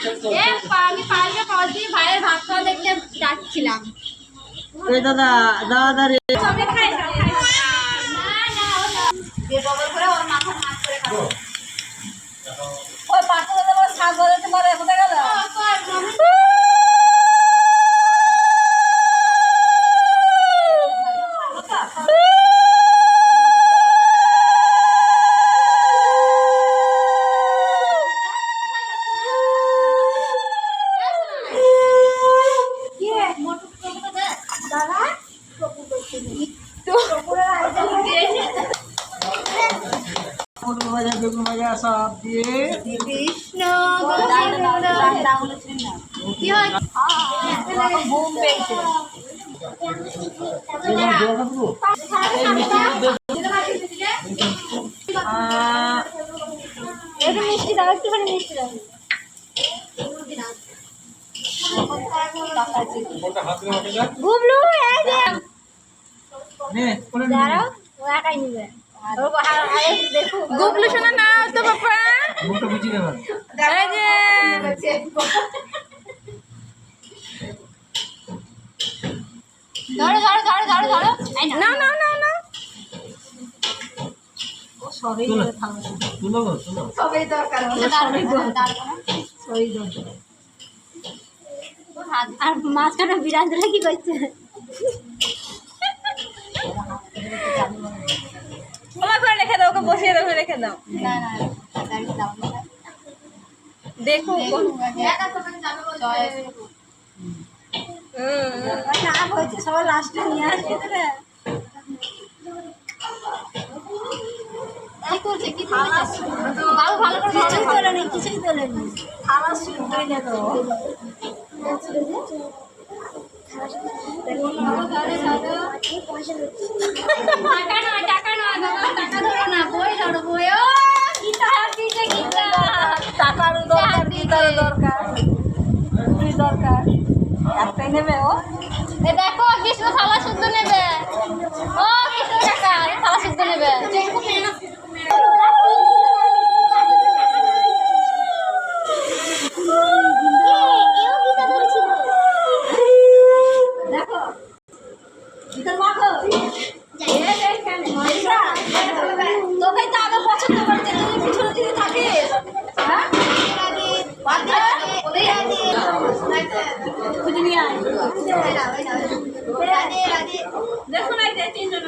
আমি পাঁচটা পাঁচ দিন ভাইয়ের ভাত খাওয়া দেখতে যাচ্ছিলাম। দাদা দাদা রে আমি খাই না দিয়ে ডবল করে ওর মাথা নাক করে খাবো। ওই পাঁচটা দাদা শাক বাজাতে পারে কোথায় গেল? বেগুন ভাজা সব দিয়ে কৃষ্ণ কি হয় ঘুম পেয়েছে। একটু মিষ্টি দাও, একটুখানি মিষ্টি দাও। গুবলু এই যে দাঁড়াও, ও একাই নিবে। গুবলু শোনা না তো বাবা মুখটা বুঝিয়ে দেবেন এই যে ধরো ধরো ধরো ধরো ধরো না না না না ও সবই থামো তুলো গো তুলো সবই দরকার সবই দরকার সবই দরকার। আর মাঝখানে বিরাজরা কি করছে? আমার ঘরে রেখে দাও, ওকে বসিয়ে দাও, রেখে দাও। না না দাঁড়িয়ে দাও না দেখো না হয়েছে সবাই লাস্টে নিয়ে আসবে দেবে। কি করছে কি করছে ভালো ভালো করে কিছুই তোলেনি কিছুই তোলেনি খাওয়া শুরু করে দেবো। টাকা নয় বাবা, টাকা ধরো না, বই ধরো বই। ও গীতার দিতে গীতা টাকার দরকার, গীতার দরকার, দরকার একটাই নেবে ও। এ দেখো কৃষ্ণ থালা শুদ্ধ নেবে। ও কৃষ্ণ কাকা থালা শুদ্ধ নেবে। দেখো গীতার মা গো তোকে তো আগে পছন্দ করছে, তুই পিছনে দিকে থাকিস। হ্যাঁ খুঁজে নিয়ে আয়। দেখো না, তিনজন